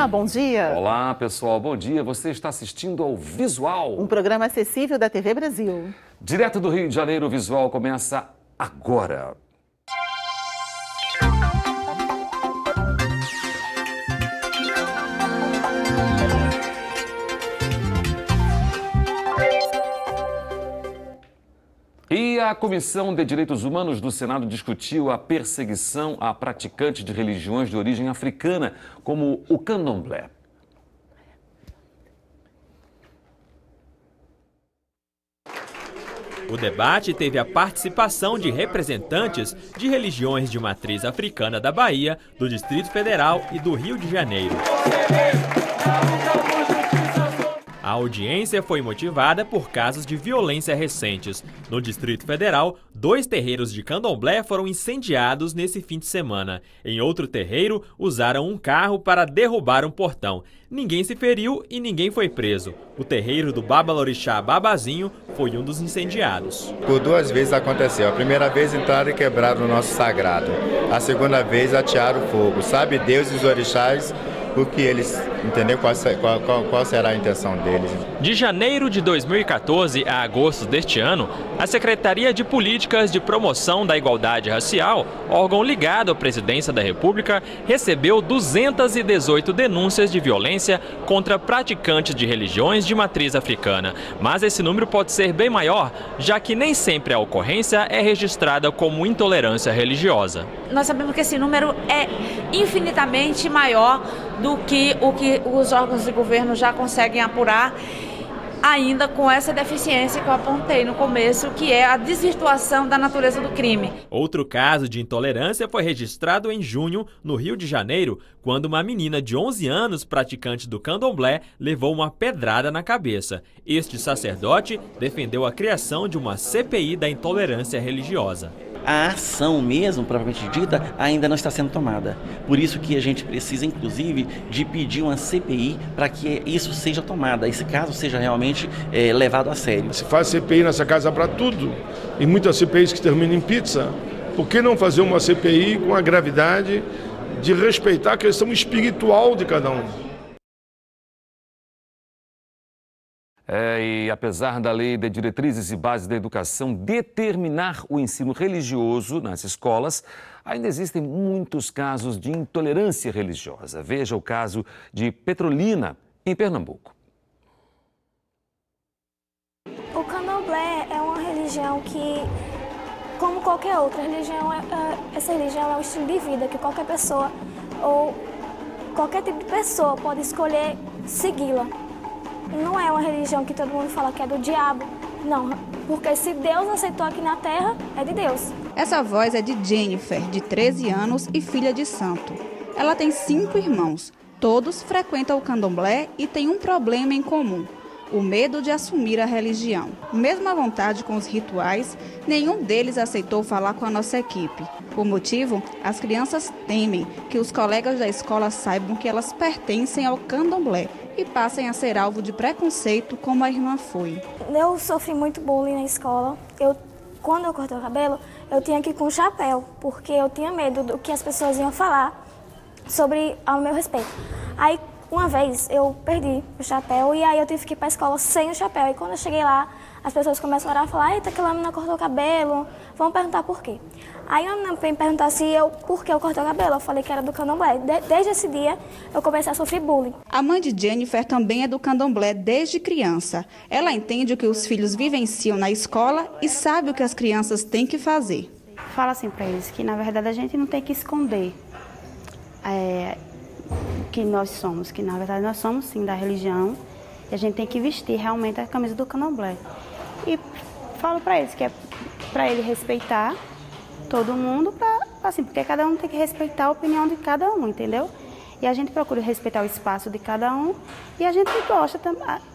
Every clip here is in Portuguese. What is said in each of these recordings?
Olá, bom dia. Olá, pessoal, bom dia. Você está assistindo ao Visual, Um programa acessível da TV Brasil. Direto do Rio de Janeiro, o Visual começa agora. E a Comissão de Direitos Humanos do Senado discutiu a perseguição a praticantes de religiões de origem africana, como o candomblé. O debate teve a participação de representantes de religiões de matriz africana da Bahia, do Distrito Federal e do Rio de Janeiro. A audiência foi motivada por casos de violência recentes. No Distrito Federal, 2 terreiros de candomblé foram incendiados nesse fim de semana. Em outro terreiro, usaram um carro para derrubar um portão. Ninguém se feriu e ninguém foi preso. O terreiro do Babalorixá Babazinho foi um dos incendiados. Por 2 vezes aconteceu. A primeira vez entraram e quebraram o nosso sagrado. A segunda vez atearam fogo. Sabe Deus e os orixás o que eles, entendeu? Qual será a intenção deles. De janeiro de 2014 a agosto deste ano, a Secretaria de Políticas de Promoção da Igualdade Racial, órgão ligado à Presidência da República, recebeu 218 denúncias de violência contra praticantes de religiões de matriz africana. Mas esse número pode ser bem maior, já que nem sempre a ocorrência é registrada como intolerância religiosa. Nós sabemos que esse número é infinitamente maior do que o que os órgãos de governo já conseguem apurar, ainda com essa deficiência que eu apontei no começo, que é a desvirtuação da natureza do crime. Outro caso de intolerância foi registrado em junho, no Rio de Janeiro, quando uma menina de 11 anos, praticante do candomblé, levou uma pedrada na cabeça. Este sacerdote defendeu a criação de uma CPI da intolerância religiosa. A ação mesmo, propriamente dita, ainda não está sendo tomada. Por isso que a gente precisa, inclusive, de pedir uma CPI para que isso seja tomado, esse caso seja realmente levado a sério. Se faz CPI nessa casa para tudo, e muitas CPIs que terminam em pizza, por que não fazer uma CPI com a gravidade de respeitar a questão espiritual de cada um? E apesar da Lei de Diretrizes e Bases da Educação determinar o ensino religioso nas escolas, ainda existem muitos casos de intolerância religiosa. Veja o caso de Petrolina, em Pernambuco. O candomblé é uma religião que, como qualquer outra religião, essa religião é um estilo de vida que qualquer pessoa ou qualquer tipo de pessoa pode escolher segui-la. Não é uma religião que todo mundo fala que é do diabo, não, porque se Deus aceitou aqui na terra, é de Deus. Essa voz é de Jennifer, de 13 anos e filha de santo. Ela tem 5 irmãos, todos frequentam o candomblé e têm um problema em comum: o medo de assumir a religião. Mesmo à vontade com os rituais, nenhum deles aceitou falar com a nossa equipe. Por motivo, as crianças temem que os colegas da escola saibam que elas pertencem ao candomblé e passem a ser alvo de preconceito como a irmã foi. Eu sofri muito bullying na escola. Quando eu cortei o cabelo, eu tinha que ir com chapéu, porque eu tinha medo do que as pessoas iam falar sobre ao meu respeito. Aí, uma vez, eu perdi o chapéu e aí eu tive que ir para a escola sem o chapéu. E quando eu cheguei lá, as pessoas começaram a falar: eita, aquela menina cortou o cabelo, vamos perguntar por quê. Aí a menina veio me perguntar por que eu cortei o cabelo. Eu falei que era do candomblé. Desde esse dia, eu comecei a sofrer bullying. A mãe de Jennifer também é do candomblé desde criança. Ela entende o que os filhos vivenciam na escola e sabe o que as crianças têm que fazer. Fala assim para eles que, na verdade, a gente não tem que esconder que nós somos, que na verdade nós somos sim da religião e a gente tem que vestir realmente a camisa do candomblé. E falo para eles que é para ele respeitar todo mundo, assim, porque cada um tem que respeitar a opinião de cada um, entendeu? E a gente procura respeitar o espaço de cada um e a gente gosta,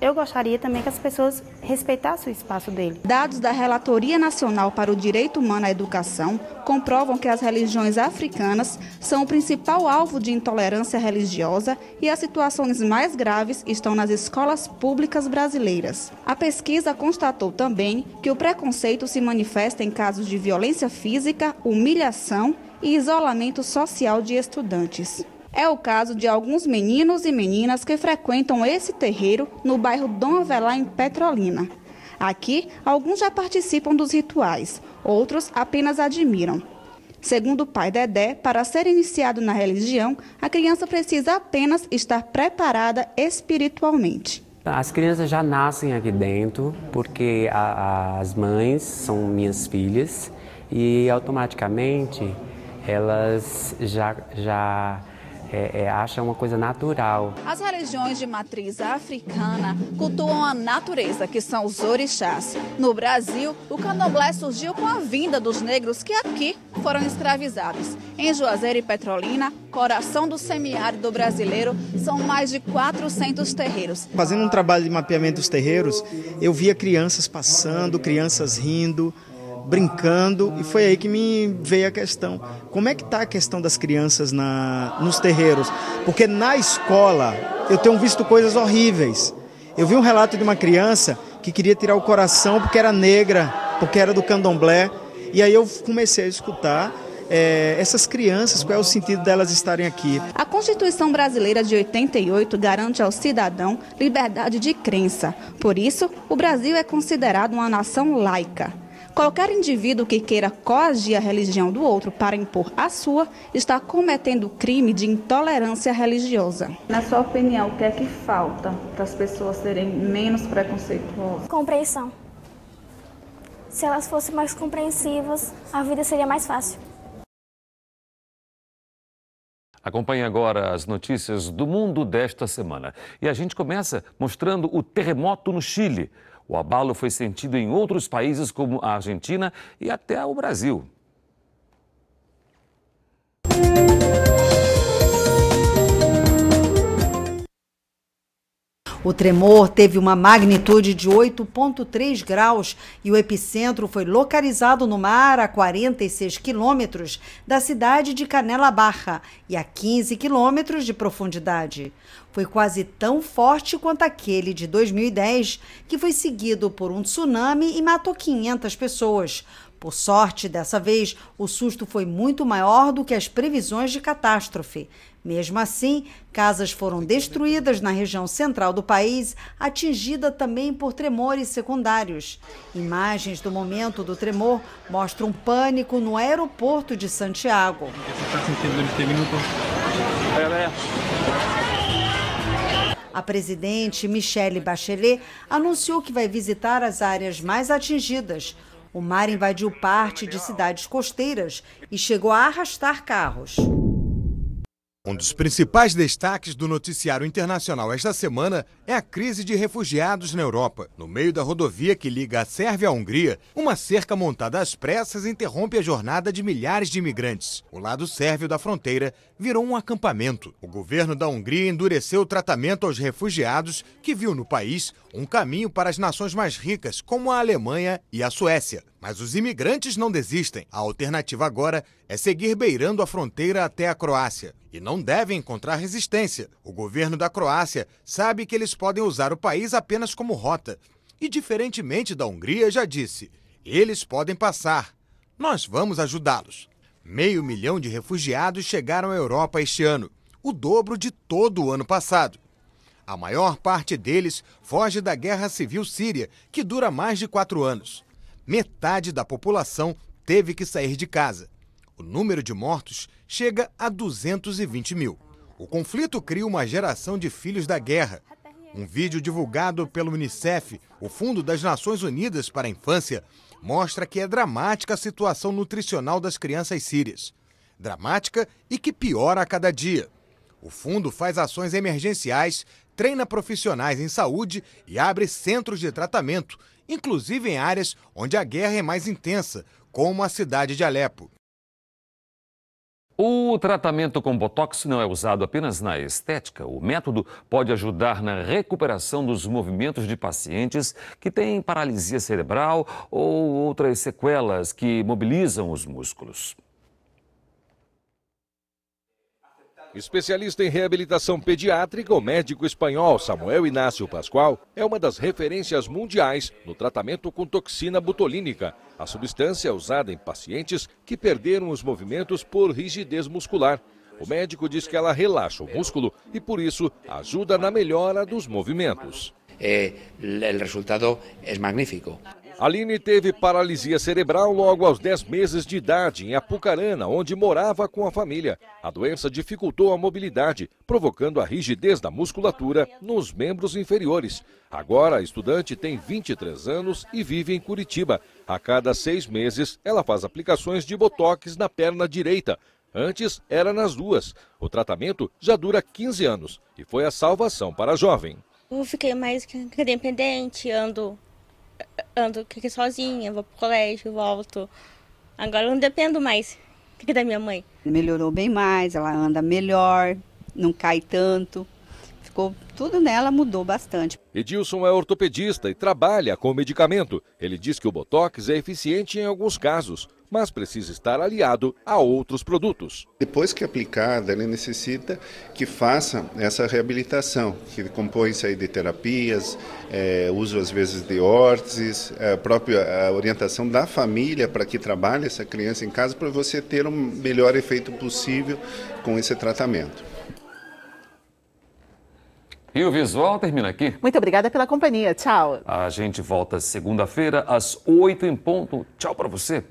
eu gostaria também que as pessoas respeitassem o espaço dele. Dados da Relatoria Nacional para o Direito Humano à Educação comprovam que as religiões africanas são o principal alvo de intolerância religiosa e as situações mais graves estão nas escolas públicas brasileiras. A pesquisa constatou também que o preconceito se manifesta em casos de violência física, humilhação e isolamento social de estudantes. É o caso de alguns meninos e meninas que frequentam esse terreiro no bairro Dom Avelar, em Petrolina. Aqui, alguns já participam dos rituais, outros apenas admiram. Segundo o pai Dedé, para ser iniciado na religião, a criança precisa apenas estar preparada espiritualmente. As crianças já nascem aqui dentro, porque as mães são minhas filhas e automaticamente elas já acham uma coisa natural. As religiões de matriz africana cultuam a natureza, que são os orixás. No Brasil, o candomblé surgiu com a vinda dos negros que aqui foram escravizados. Em Juazeiro e Petrolina, coração do semiárido brasileiro, são mais de 400 terreiros. Fazendo um trabalho de mapeamento dos terreiros, eu via crianças passando, crianças rindo, brincando, e foi aí que me veio a questão. Como é que está a questão das crianças nos terreiros? Porque na escola eu tenho visto coisas horríveis. Eu vi um relato de uma criança que queria tirar o coração porque era negra, porque era do candomblé, e aí eu comecei a escutar essas crianças, qual é o sentido delas estarem aqui. A Constituição Brasileira de 88 garante ao cidadão liberdade de crença. Por isso, o Brasil é considerado uma nação laica. Qualquer indivíduo que queira coagir a religião do outro para impor a sua está cometendo crime de intolerância religiosa. Na sua opinião, o que é que falta para as pessoas serem menos preconceituosas? Compreensão. Se elas fossem mais compreensivas, a vida seria mais fácil. Acompanhe agora as notícias do mundo desta semana. E a gente começa mostrando o terremoto no Chile. O abalo foi sentido em outros países como a Argentina e até o Brasil. O tremor teve uma magnitude de 8,3 graus e o epicentro foi localizado no mar a 46 quilômetros da cidade de Canela Baja e a 15 quilômetros de profundidade. Foi quase tão forte quanto aquele de 2010, que foi seguido por um tsunami e matou 500 pessoas. Por sorte, dessa vez, o susto foi muito maior do que as previsões de catástrofe. Mesmo assim, casas foram destruídas na região central do país, atingida também por tremores secundários. Imagens do momento do tremor mostram pânico no aeroporto de Santiago. A presidente Michelle Bachelet anunciou que vai visitar as áreas mais atingidas. O mar invadiu parte de cidades costeiras e chegou a arrastar carros. Um dos principais destaques do noticiário internacional esta semana é a crise de refugiados na Europa. No meio da rodovia que liga a Sérvia à Hungria, uma cerca montada às pressas interrompe a jornada de milhares de imigrantes. O lado sérvio da fronteira virou um acampamento. O governo da Hungria endureceu o tratamento aos refugiados, que viu no país um caminho para as nações mais ricas, como a Alemanha e a Suécia. Mas os imigrantes não desistem. A alternativa agora é seguir beirando a fronteira até a Croácia. E não devem encontrar resistência. O governo da Croácia sabe que eles podem usar o país apenas como rota. E, diferentemente da Hungria, já disse, eles podem passar. Nós vamos ajudá-los. 500 mil de refugiados chegaram à Europa este ano, o dobro de todo o ano passado. A maior parte deles foge da guerra civil síria, que dura mais de 4 anos. Metade da população teve que sair de casa. O número de mortos chega a 220 mil. O conflito cria uma geração de filhos da guerra. Um vídeo divulgado pelo Unicef, o Fundo das Nações Unidas para a Infância, mostra que é dramática a situação nutricional das crianças sírias. Dramática e que piora a cada dia. O fundo faz ações emergenciais, treina profissionais em saúde e abre centros de tratamento, inclusive em áreas onde a guerra é mais intensa, como a cidade de Alepo. O tratamento com Botox não é usado apenas na estética. O método pode ajudar na recuperação dos movimentos de pacientes que têm paralisia cerebral ou outras sequelas que mobilizam os músculos. Especialista em reabilitação pediátrica, o médico espanhol Samuel Inácio Pascoal é uma das referências mundiais no tratamento com toxina botulínica. A substância é usada em pacientes que perderam os movimentos por rigidez muscular. O médico diz que ela relaxa o músculo e, por isso, ajuda na melhora dos movimentos. O resultado é magnífico. Aline teve paralisia cerebral logo aos 10 meses de idade, em Apucarana, onde morava com a família. A doença dificultou a mobilidade, provocando a rigidez da musculatura nos membros inferiores. Agora, a estudante tem 23 anos e vive em Curitiba. A cada 6 meses, ela faz aplicações de botox na perna direita. Antes, era nas duas. O tratamento já dura 15 anos e foi a salvação para a jovem. Eu fiquei mais independente, ando aqui sozinha, vou pro colégio, volto. Agora eu não dependo mais da minha mãe. Melhorou bem mais, ela anda melhor, não cai tanto. Tudo nela mudou bastante. Edilson é ortopedista e trabalha com medicamento. Ele diz que o botox é eficiente em alguns casos, mas precisa estar aliado a outros produtos. Depois que aplicada, ele necessita que faça essa reabilitação, que compõe-se aí de terapias, uso às vezes de órteses, a própria orientação da família para que trabalhe essa criança em casa para você ter o melhor efeito possível com esse tratamento. E o Visual termina aqui. Muito obrigada pela companhia. Tchau. A gente volta segunda-feira às 8 em ponto. Tchau para você.